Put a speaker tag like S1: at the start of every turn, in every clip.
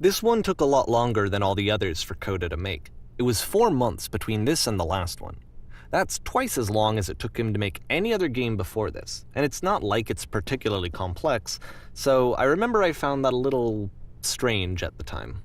S1: This one took a lot longer than all the others for Coda to make. It was 4 months between this and the last one. That's twice as long as it took him to make any other game before this, and it's not like it's particularly complex, so I remember I found that a little strange at the time.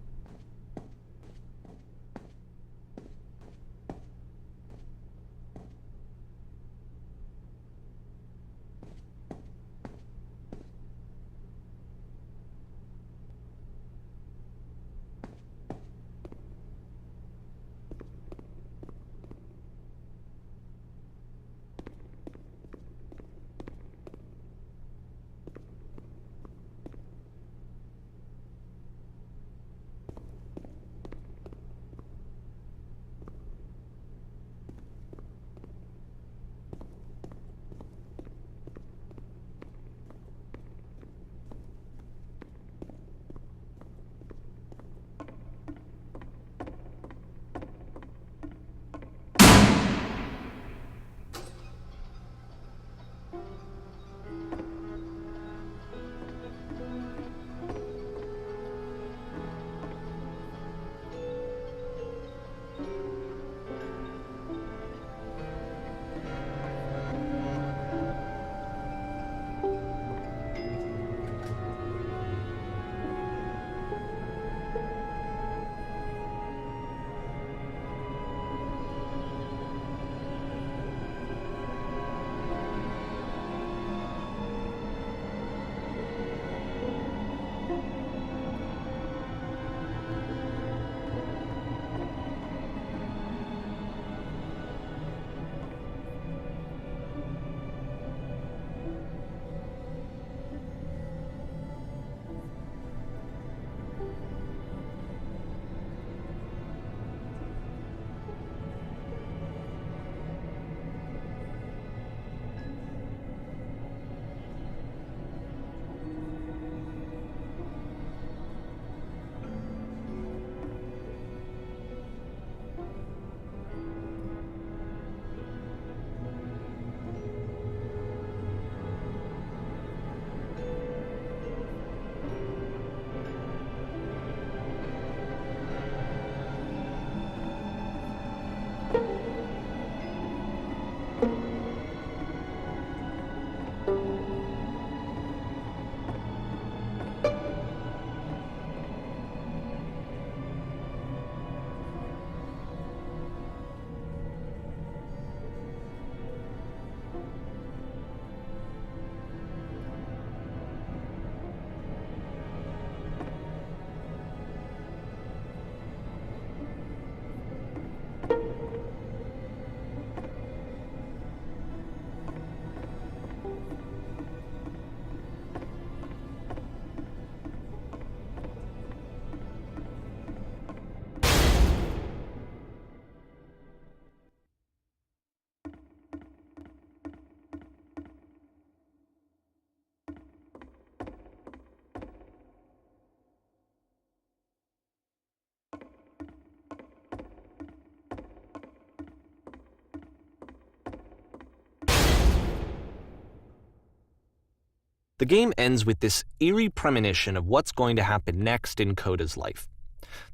S1: The game ends with this eerie premonition of what's going to happen next in Coda's life.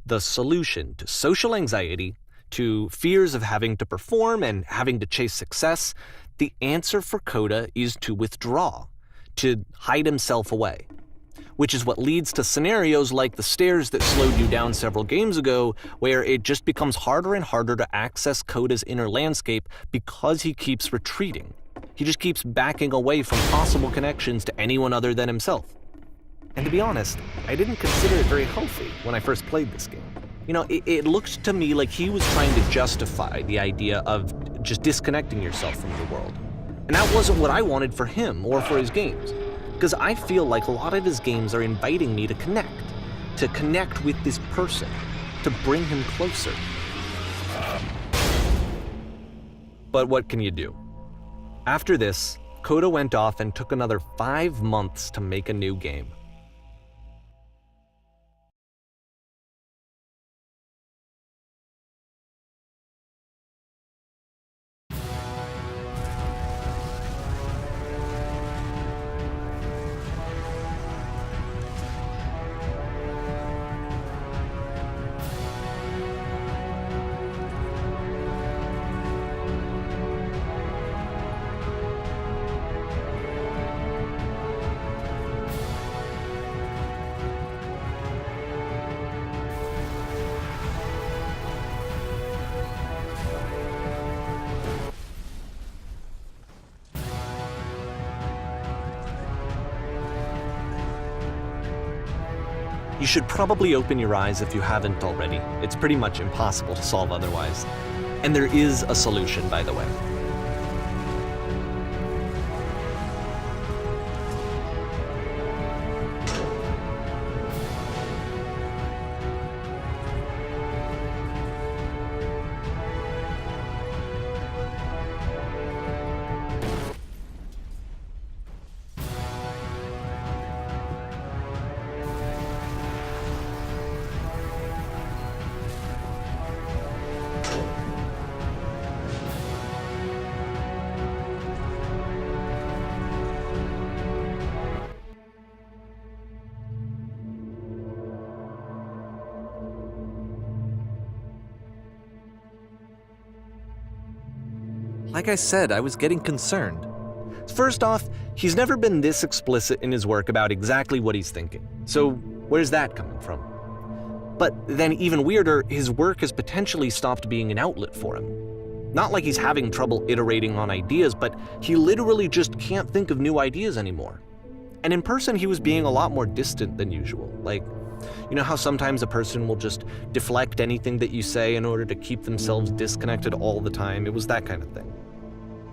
S1: The solution to social anxiety, to fears of having to perform and having to chase success, the answer for Coda is to withdraw, to hide himself away. Which is what leads to scenarios like the stairs that slowed you down several games ago, where it just becomes harder and harder to access Coda's inner landscape because he keeps retreating. He just keeps backing away from possible connections to anyone other than himself. And to be honest, I didn't consider it very healthy when I first played this game. You know, it looked to me like he was trying to justify the idea of just disconnecting yourself from the world. And that wasn't what I wanted for him or for his games. Because I feel like a lot of his games are inviting me to connect with this person, to bring him closer. But what can you do? After this, Coda went off and took another 5 months to make a new game. You should probably open your eyes if you haven't already. It's pretty much impossible to solve otherwise. And there is a solution, by the way. Like I said, I was getting concerned. First off, he's never been this explicit in his work about exactly what he's thinking. So where's that coming from? But then even weirder, his work has potentially stopped being an outlet for him. Not like he's having trouble iterating on ideas, but he literally just can't think of new ideas anymore. And in person, he was being a lot more distant than usual. Like, you know how sometimes a person will just deflect anything that you say in order to keep themselves disconnected all the time? It was that kind of thing.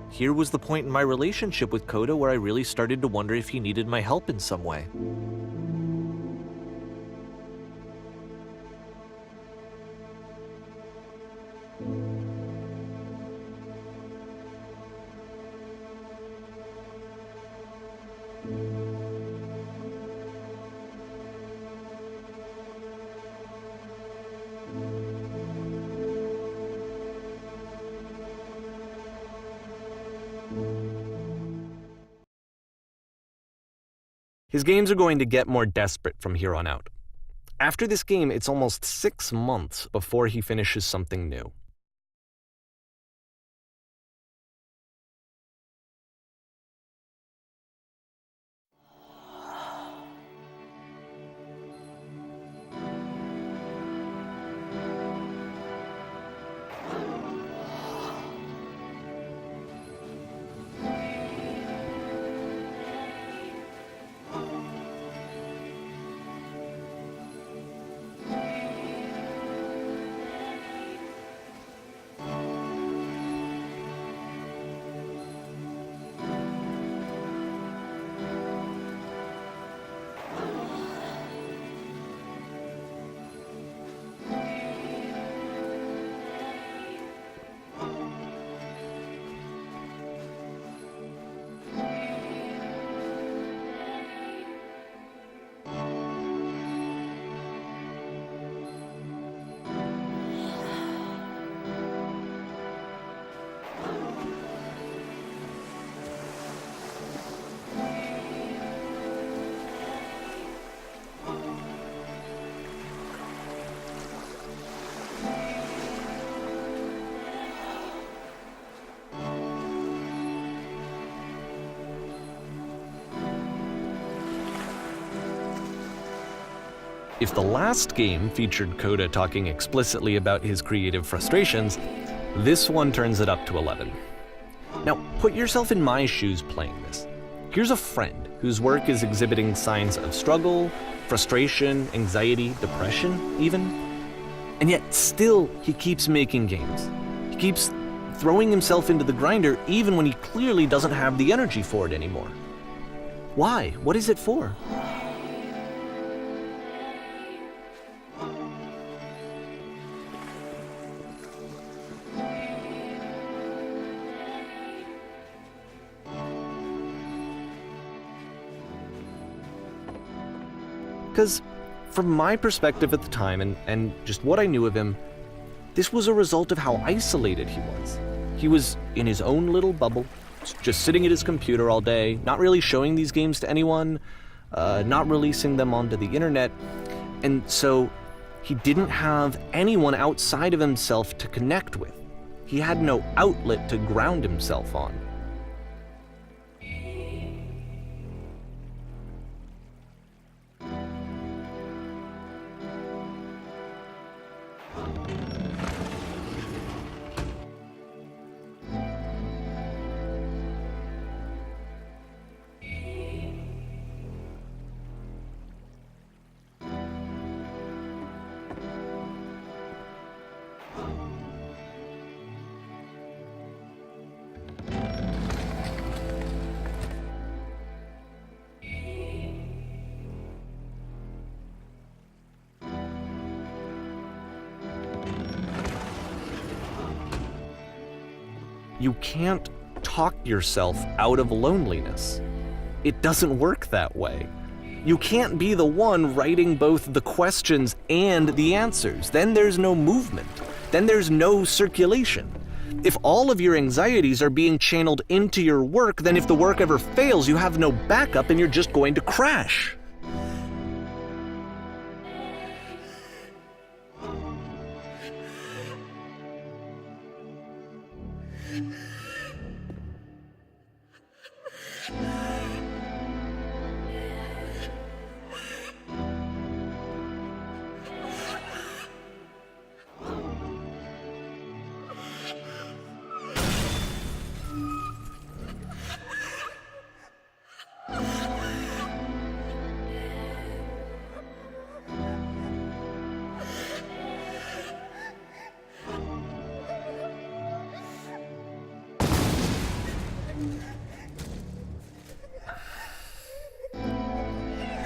S1: Here was the point in my relationship with Coda where I really started to wonder if he needed my help in some way. His games are going to get more desperate from here on out. After this game, it's almost 6 months before he finishes something new. If the last game featured Coda talking explicitly about his creative frustrations, this one turns it up to 11. Now, put yourself in my shoes playing this. Here's a friend whose work is exhibiting signs of struggle, frustration, anxiety, depression, even. And yet still, he keeps making games. He keeps throwing himself into the grinder even when he clearly doesn't have the energy for it anymore. Why? What is it for? Because from my perspective at the time, and just what I knew of him, this was a result of how isolated he was. He was in his own little bubble, just sitting at his computer all day, not really showing these games to anyone, not releasing them onto the internet, and so he didn't have anyone outside of himself to connect with. He had no outlet to ground himself on. You can't talk yourself out of loneliness. It doesn't work that way. You can't be the one writing both the questions and the answers. Then there's no movement. Then there's no circulation. If all of your anxieties are being channeled into your work, then if the work ever fails, you have no backup and you're just going to crash.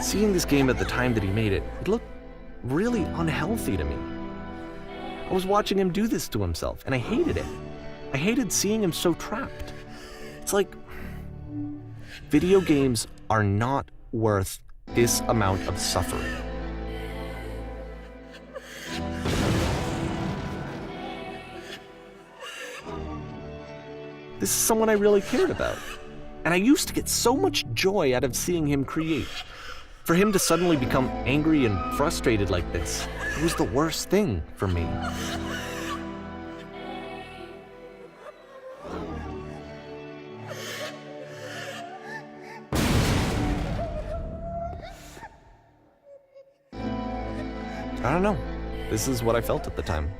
S1: Seeing this game at the time that he made it, it looked really unhealthy to me. I was watching him do this to himself, and I hated it. I hated seeing him so trapped. It's like, video games are not worth this amount of suffering. This is someone I really cared about. And I used to get so much joy out of seeing him create. For him to suddenly become angry and frustrated like this, it was the worst thing for me. I don't know. This is what I felt at the time.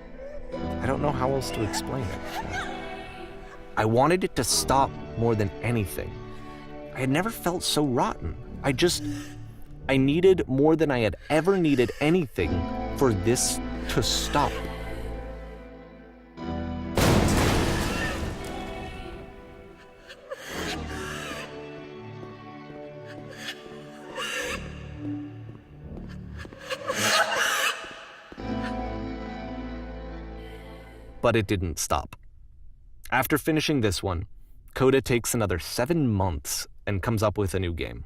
S1: I don't know how else to explain it. I wanted it to stop more than anything. I had never felt so rotten. I needed more than I had ever needed anything for this to stop. But it didn't stop. After finishing this one, Coda takes another 7 months and comes up with a new game.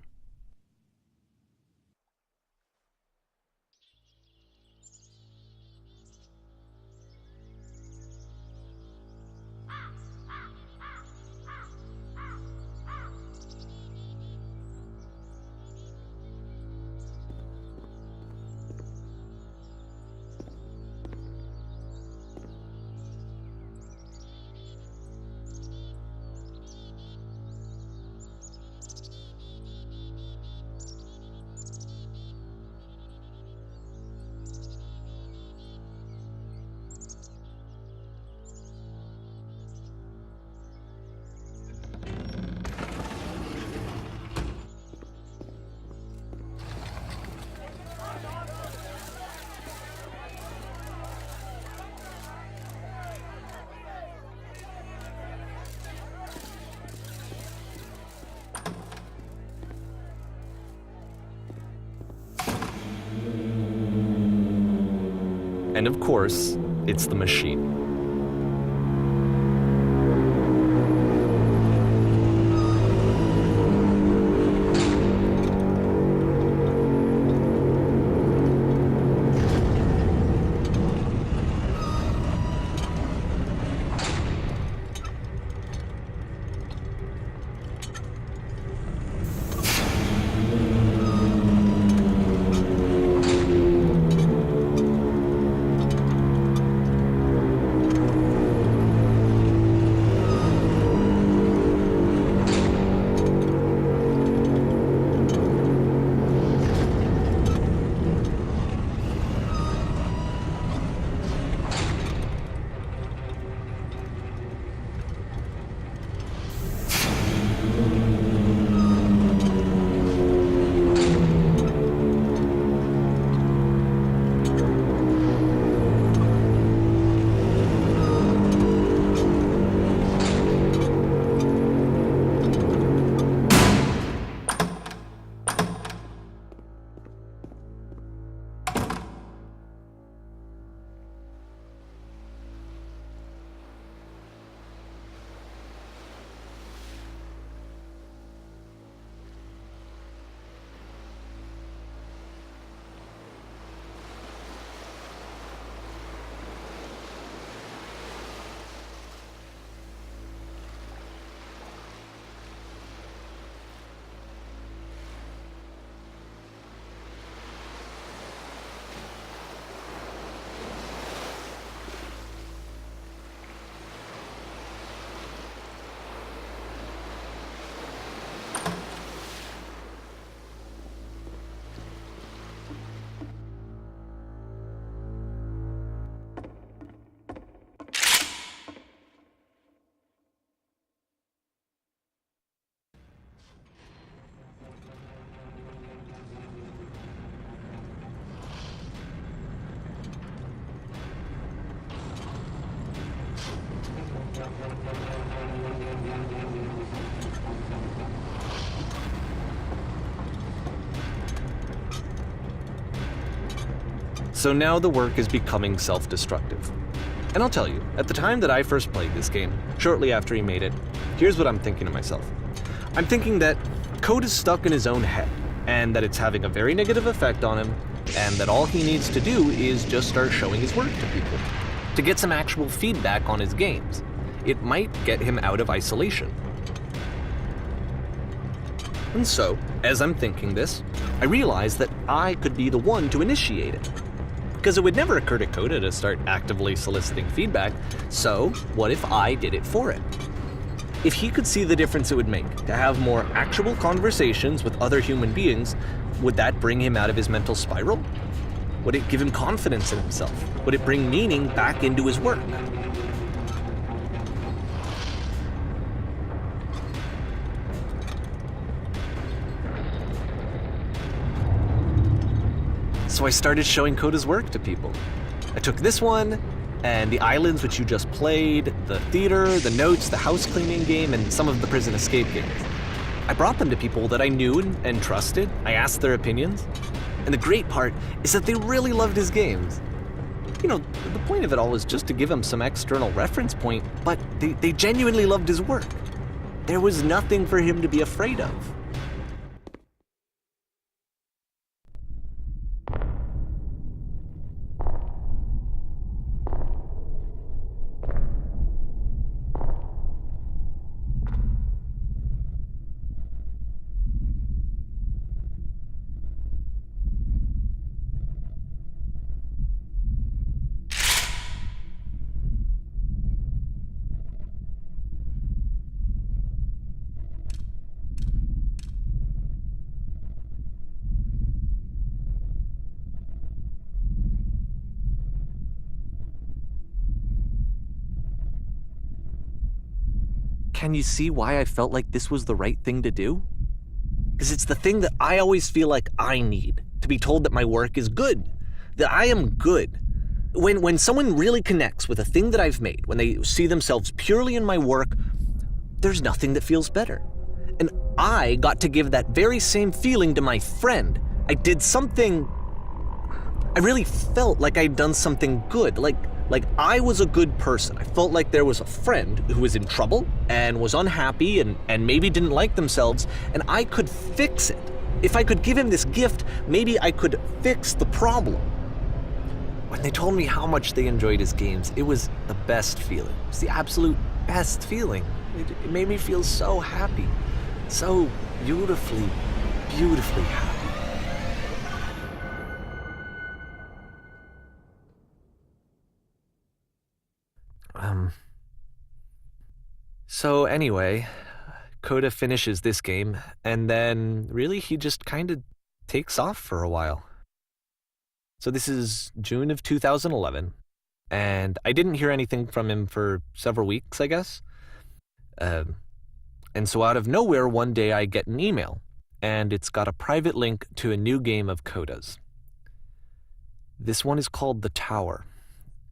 S1: And of course, it's the machine. So now the work is becoming self-destructive. And I'll tell you, at the time that I first played this game, shortly after he made it, here's what I'm thinking to myself. I'm thinking that code is stuck in his own head, and that it's having a very negative effect on him, and that all he needs to do is just start showing his work to people, to get some actual feedback on his games. It might get him out of isolation. And so, as I'm thinking this, I realize that I could be the one to initiate it. Because it would never occur to Coda to start actively soliciting feedback, so what if I did it for him? If he could see the difference it would make to have more actual conversations with other human beings, would that bring him out of his mental spiral? Would it give him confidence in himself? Would it bring meaning back into his work? So I started showing Coda's work to people. I took this one, and the islands which you just played, the theater, the notes, the house cleaning game, and some of the prison escape games. I brought them to people that I knew and trusted. I asked their opinions. And the great part is that they really loved his games. You know, the point of it all was just to give him some external reference point, but they genuinely loved his work. There was nothing for him to be afraid of. Can you see why I felt like this was the right thing to do? Because it's the thing that I always feel like I need, to be told that my work is good, that I am good. When someone really connects with a thing that I've made, when they see themselves purely in my work, there's nothing that feels better. And I got to give that very same feeling to my friend. I did something, I really felt like I'd done something good, like I was a good person. I felt like there was a friend who was in trouble and was unhappy and maybe didn't like themselves, and I could fix it. If I could give him this gift, maybe I could fix the problem. When they told me how much they enjoyed his games, it was the best feeling. It was the absolute best feeling. It made me feel so happy, so beautifully, beautifully happy. So anyway, Coda finishes this game, and then really he just kind of takes off for a while. So this is June of 2011, and I didn't hear anything from him for several weeks, I guess. And so out of nowhere, one day I get an email, and it's got a private link to a new game of Coda's. This one is called The Tower,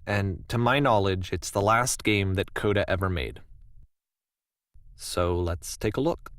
S1: and to my knowledge, it's the last game that Coda ever made. So let's take a look.